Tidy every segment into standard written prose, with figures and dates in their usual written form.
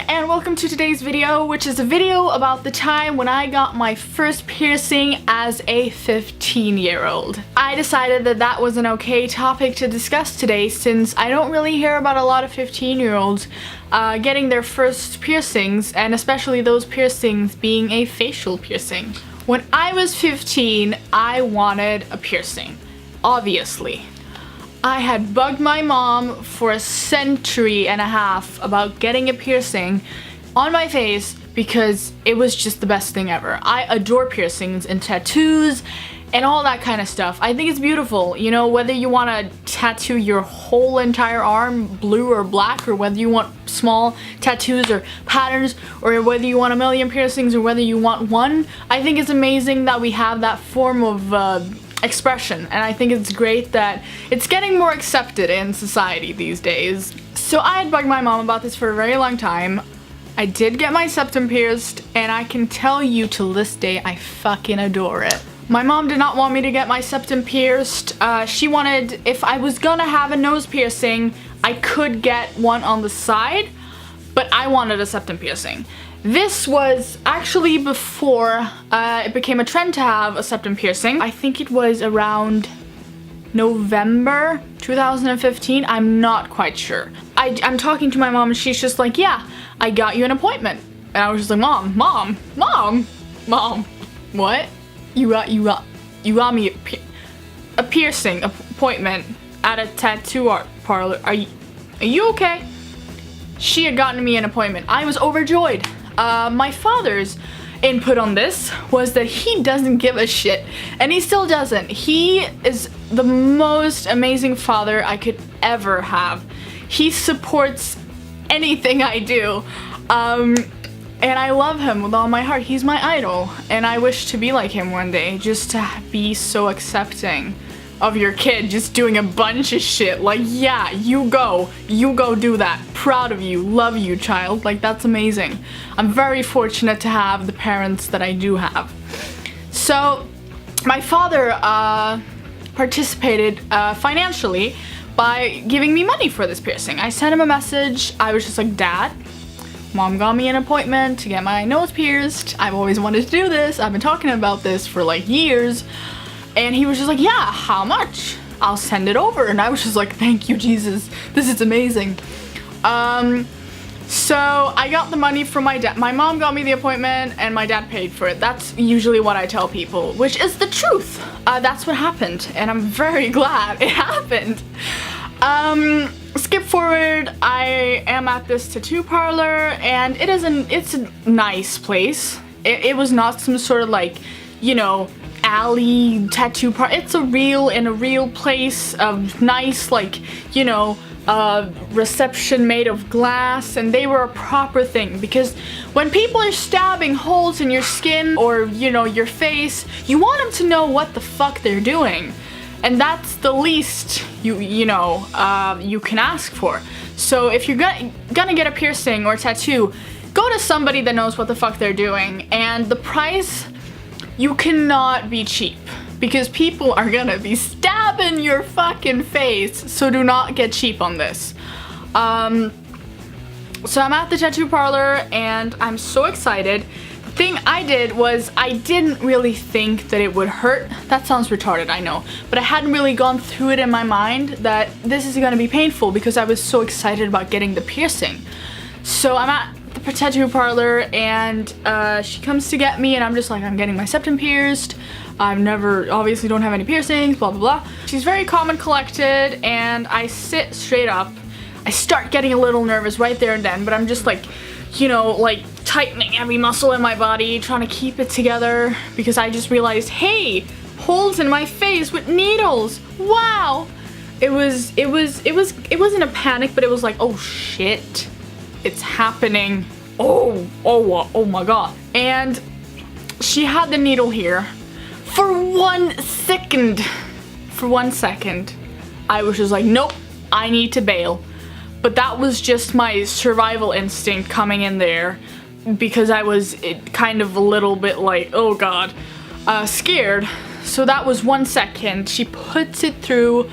and welcome to today's video, which is a video about the time when I got my first piercing as a 15-year-old. I decided that that was an okay topic to discuss today since I don't really hear about a lot of 15-year-olds getting their first piercings, and especially those piercings being a facial piercing. When I was 15, I wanted a piercing, obviously. I had bugged my mom for a century and a half about getting a piercing on my face because it was just the best thing ever. I adore piercings and tattoos and all that kind of stuff. I think it's beautiful, you know, whether you want to tattoo your whole entire arm blue or black, or whether you want small tattoos or patterns, or whether you want a million piercings or whether you want one. I think it's amazing that we have that form of expression, and I think it's great that it's getting more accepted in society these days. So I had bugged my mom about this for a very long time. I did get my septum pierced, and I can tell you till this day I fucking adore it. My mom did not want me to get my septum pierced. She wanted, if I was gonna have a nose piercing, I could get one on the side, but I wanted a septum piercing. This was actually before it became a trend to have a septum piercing. I think it was around November 2015. I'm not quite sure. I'm talking to my mom and she's just like, yeah, I got you an appointment. And I was just like, mom, what? You got me a piercing appointment at a tattoo art parlor. Are you okay? She had gotten me an appointment. I was overjoyed. My father's input on this was that he doesn't give a shit, and he still doesn't. He is the most amazing father I could ever have. He supports anything I do, and I love him with all my heart. He's my idol, and I wish to be like him one day, just to be so accepting of your kid just doing a bunch of shit. Like, yeah, you go do that. Proud of you, love you, child. Like, that's amazing. I'm very fortunate to have the parents that I do have. So my father participated financially by giving me money for this piercing. I sent him a message. I was just like, Dad, Mom got me an appointment to get my nose pierced. I've always wanted to do this. I've been talking about this for like years. And he was just like, yeah, how much? I'll send it over. And I was just like, thank you, Jesus. This is amazing. So I got the money from my dad. My mom got me the appointment and my dad paid for it. That's usually what I tell people, which is the truth. That's what happened. And I'm very glad it happened. Skip forward, I am at this tattoo parlor, and it's a nice place. It was not some sort of like, you know, alley tattoo parlor. It's a real place of nice, like, you know, reception made of glass, and they were a proper thing, because when people are stabbing holes in your skin or, you know, your face, you want them to know what the fuck they're doing, and that's the least you can ask for. So if you're gonna get a piercing or a tattoo, go to somebody that knows what the fuck they're doing, and the price, you cannot be cheap, because people are gonna be stabbing your fucking face, so do not get cheap on this. So I'm at the tattoo parlor and I'm so excited. The thing I did was I didn't really think that it would hurt. That sounds retarded, I know, but I hadn't really gone through it in my mind that this is gonna be painful because I was so excited about getting the piercing. So I'm at the tattoo parlor and she comes to get me, and I'm just like, I'm getting my septum pierced. Obviously don't have any piercings, blah blah blah. She's very calm and collected, and I sit straight up. I start getting a little nervous right there and then, but I'm just like, you know, like tightening every muscle in my body, trying to keep it together, because I just realized, hey, holes in my face with needles. Wow. It wasn't a panic, but it was like, oh shit. It's happening. Oh my god. And she had the needle here. For 1 second, I was just like, nope, I need to bail. But that was just my survival instinct coming in there, because I was kind of a little bit like, oh god, scared. So that was 1 second. She puts it through.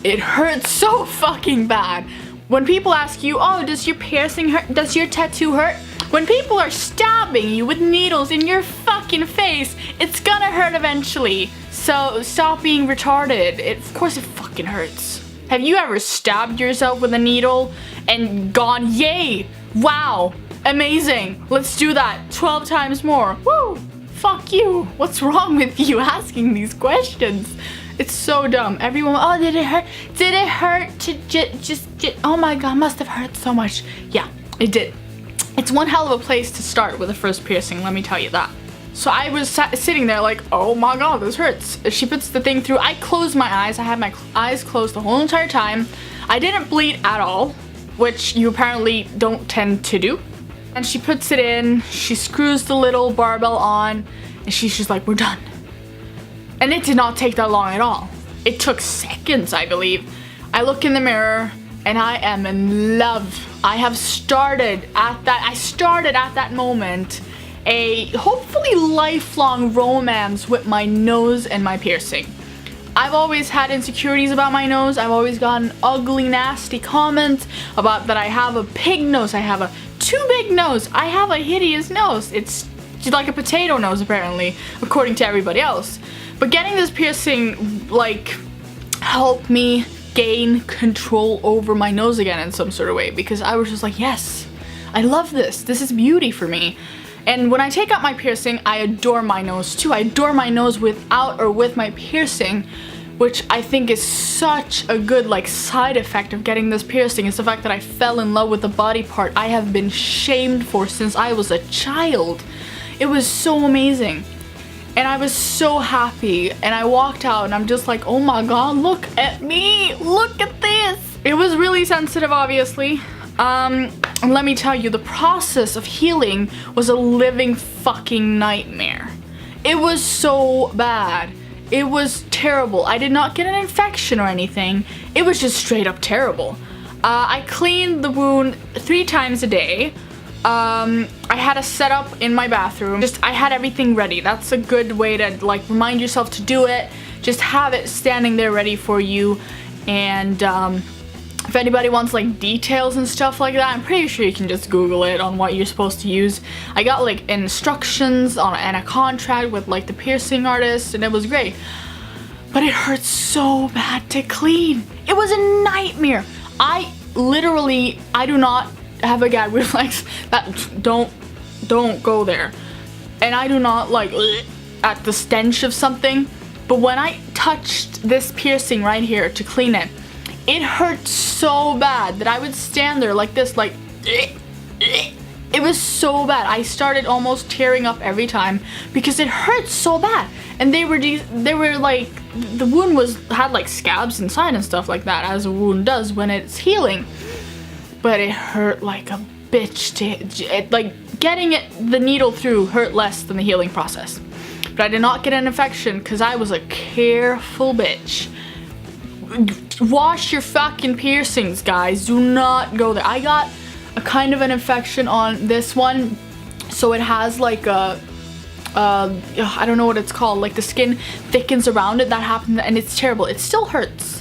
It hurts so fucking bad. When people ask you, oh, does your piercing hurt? Does your tattoo hurt? When people are stabbing you with needles in your fucking face, it's gonna hurt eventually. So stop being retarded. Of course it fucking hurts. Have you ever stabbed yourself with a needle and gone, yay, wow, amazing, let's do that 12 times more? Woo, fuck you. What's wrong with you asking these questions? It's so dumb. Everyone, oh, did it hurt? Did it hurt to just, oh my god, must have hurt so much. Yeah, it did. It's one hell of a place to start with a first piercing, let me tell you that. So I was sitting there like, oh my god, this hurts. She puts the thing through. I closed my eyes. I had my eyes closed the whole entire time. I didn't bleed at all, which you apparently don't tend to do. And she puts it in. She screws the little barbell on, and she's just like, we're done. And it did not take that long at all. It took seconds, I believe. I look in the mirror, and I am in love. I started at that moment a hopefully lifelong romance with my nose and my piercing. I've always had insecurities about my nose. I've always gotten ugly, nasty comments about that I have a pig nose. I have a too big nose. I have a hideous nose. It's like a potato nose apparently, according to everybody else. But getting this piercing like helped me gain control over my nose again in some sort of way, because I was just like, yes, I love this. This is beauty for me. And when I take out my piercing, I adore my nose too. I adore my nose without or with my piercing, which I think is such a good like side effect of getting this piercing. It's the fact that I fell in love with the body part I have been shamed for since I was a child. It was so amazing. And I was so happy, and I walked out and I'm just like, oh my god, look at me, look at this. It was really sensitive, obviously. And let me tell you, the process of healing was a living fucking nightmare. It was so bad. It was terrible. I did not get an infection or anything. It was just straight up terrible. I cleaned the wound 3 times a day. I had a setup in my bathroom. I had everything ready. That's a good way to like remind yourself to do it. Just have it standing there ready for you. And if anybody wants like details and stuff like that, I'm pretty sure you can just Google it on what you're supposed to use. I got like instructions and a contract with like the piercing artist, and it was great. But it hurts so bad to clean. It was a nightmare. I do not have a gag reflex. That don't go there. And I do not like at the stench of something. But when I touched this piercing right here to clean it, it hurt so bad that I would stand there like this, like it was so bad. I started almost tearing up every time because it hurt so bad. And they were like, the wound had like scabs inside and stuff like that, as a wound does when it's healing. But it hurt like a bitch. Like getting the needle through hurt less than the healing process. But I did not get an infection because I was a careful bitch. Wash your fucking piercings, guys. Do not go there. I got a kind of an infection on this one, so it has like a I don't know what it's called, like the skin thickens around it. That happened, and it's terrible. It still hurts.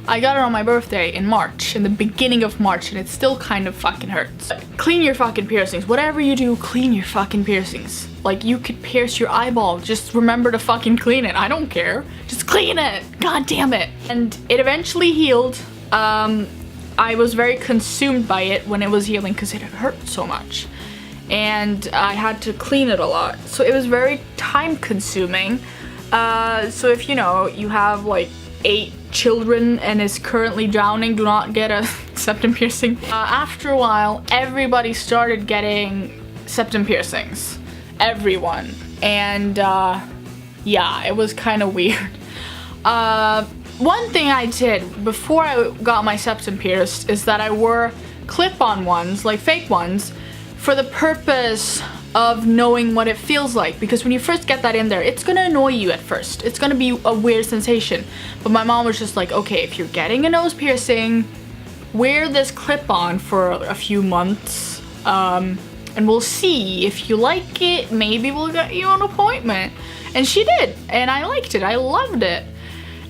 I got it on my birthday in March, in the beginning of March, and it still kind of fucking hurts. Clean your fucking piercings. Whatever you do, clean your fucking piercings. Like, you could pierce your eyeball. Just remember to fucking clean it. I don't care. Just clean it. God damn it. And it eventually healed. I was very consumed by it when it was healing because it hurt so much. And I had to clean it a lot. So it was very time consuming. So if you know, you have like 8 children and is currently drowning, do not get a septum piercing. After a while, everybody started getting septum piercings. Everyone. And yeah, it was kind of weird. One thing I did before I got my septum pierced is that I wore clip-on ones, like fake ones, for the purpose of knowing what it feels like, because when you first get that in there, it's gonna annoy you at first. It's gonna be a weird sensation. But my mom was just like, okay, if you're getting a nose piercing, wear this clip-on for a few months, and we'll see. If you like it, maybe we'll get you an appointment. And she did, and I liked it. I loved it.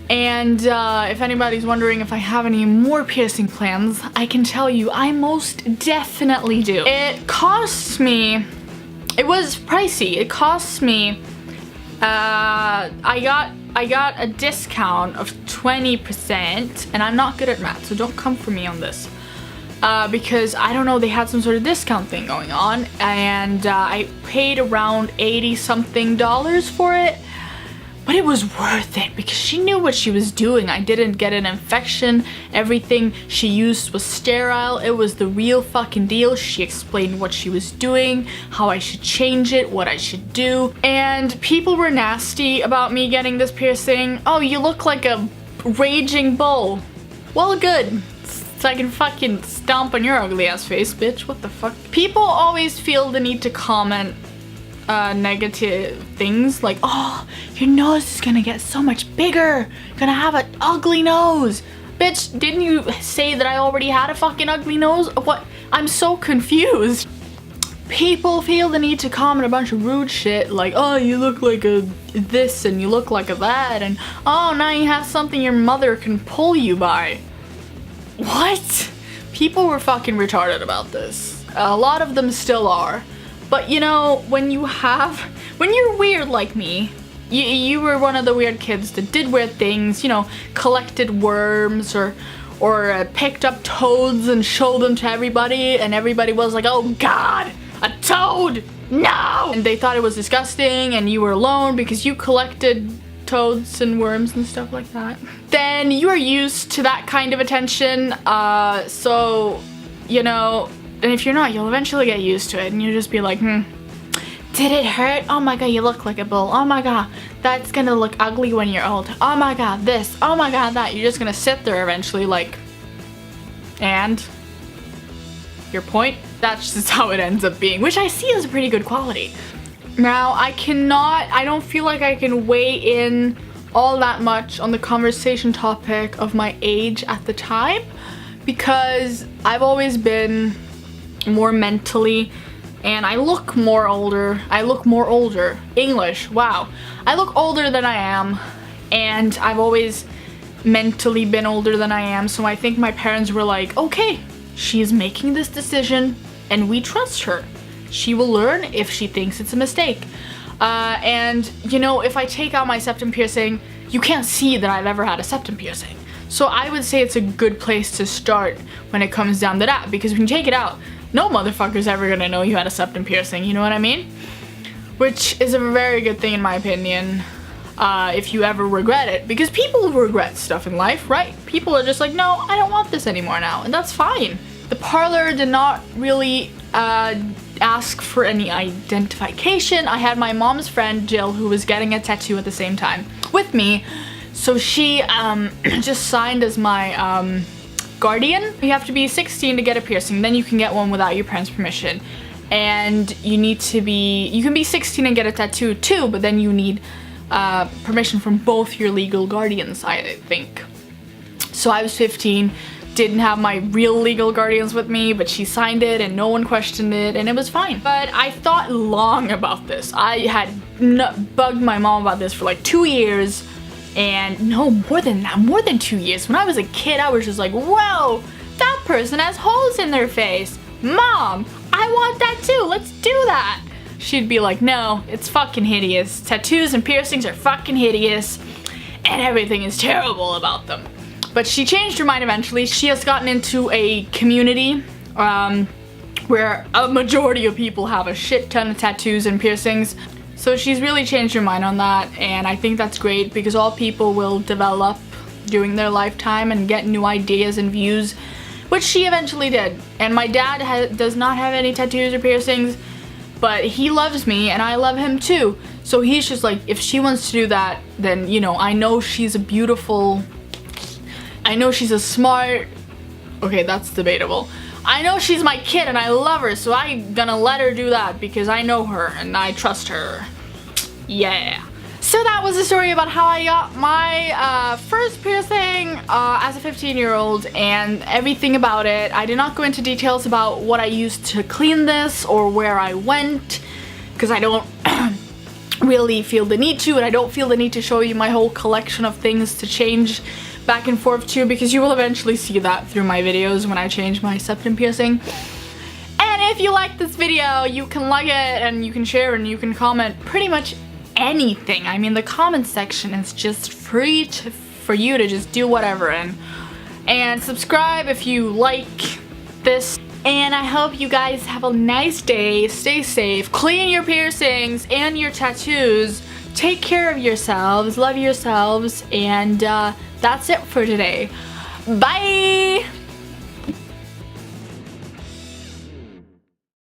And if anybody's wondering if I have any more piercing plans, I can tell you I most definitely do. It costs me, it was pricey. It costs me, I got a discount of 20%, and I'm not good at math, so don't come for me on this. Because I don't know, they had some sort of discount thing going on, and I paid around $80 something for it. But it was worth it because she knew what she was doing. I didn't get an infection. Everything she used was sterile. It was the real fucking deal. She explained what she was doing, how I should change it, what I should do. And people were nasty about me getting this piercing. Oh, you look like a raging bull. Well, good. So I can fucking stomp on your ugly ass face, bitch. What the fuck? People always feel the need to comment negative things like, oh, your nose is gonna get so much bigger, you're gonna have an ugly nose. Bitch, didn't you say that I already had a fucking ugly nose? What? I'm so confused. People feel the need to comment a bunch of rude shit like, oh, you look like a this and you look like a that, and oh, now you have something your mother can pull you by. What? People were fucking retarded about this. A lot of them still are. But you know, when you're weird like me, you were one of the weird kids that did weird things, you know, collected worms or picked up toads and showed them to everybody, and everybody was like, oh god, a toad, no! And they thought it was disgusting, and you were alone because you collected toads and worms and stuff like that. Then you are used to that kind of attention, so, you know, and if you're not, you'll eventually get used to it, and you'll just be like, did it hurt? Oh my god, you look like a bull. Oh my god, that's gonna look ugly when you're old. Oh my god, this. Oh my god, that. You're just gonna sit there eventually like, and? Your point? That's just how it ends up being, which I see as a pretty good quality. Now, I don't feel like I can weigh in all that much on the conversation topic of my age at the time, because I've always been more mentally, and I look more older. English, wow. I look older than I am, and I've always mentally been older than I am, so I think my parents were like, okay, she's making this decision, and we trust her. She will learn if she thinks it's a mistake. And, you know, if I take out my septum piercing, you can't see that I've ever had a septum piercing. So I would say it's a good place to start when it comes down to that, because when you take it out, no motherfucker's ever gonna know you had a septum piercing, you know what I mean? Which is a very good thing in my opinion, if you ever regret it, because people regret stuff in life, right? People are just like, no, I don't want this anymore now, and that's fine. The parlor did not really ask for any identification. I had my mom's friend, Jill, who was getting a tattoo at the same time with me, so she just signed as my guardian. You have to be 16 to get a piercing, then you can get one without your parents' permission. And you can be 16 and get a tattoo too, but then you need permission from both your legal guardians, I think. So I was 15, didn't have my real legal guardians with me, but she signed it and no one questioned it, and it was fine. But I thought long about this. I had bugged my mom about this for like 2 years. And no, more than that, more than 2 years. When I was a kid, I was just like, whoa, that person has holes in their face. Mom, I want that too, let's do that. She'd be like, no, it's fucking hideous. Tattoos and piercings are fucking hideous, and everything is terrible about them. But she changed her mind eventually. She has gotten into a community where a majority of people have a shit ton of tattoos and piercings. So she's really changed her mind on that, and I think that's great because all people will develop during their lifetime and get new ideas and views, which she eventually did. And my dad does not have any tattoos or piercings, but he loves me and I love him too. So he's just like, if she wants to do that, then, you know, I know she's a smart, okay, that's debatable. I know she's my kid and I love her, so I'm gonna let her do that because I know her and I trust her. Yeah. So that was the story about how I got my first piercing as a 15-year-old and everything about it. I did not go into details about what I used to clean this or where I went, because I don't really feel the need to, and I don't feel the need to show you my whole collection of things to change back and forth to, because you will eventually see that through my videos when I change my septum piercing. And if you like this video, you can like it and you can share and you can comment pretty much anything. I mean, the comment section is just free for you to just do whatever in. And subscribe if you like this. And I hope you guys have a nice day. Stay safe. Clean your piercings and your tattoos. Take care of yourselves. Love yourselves. And that's it for today. Bye!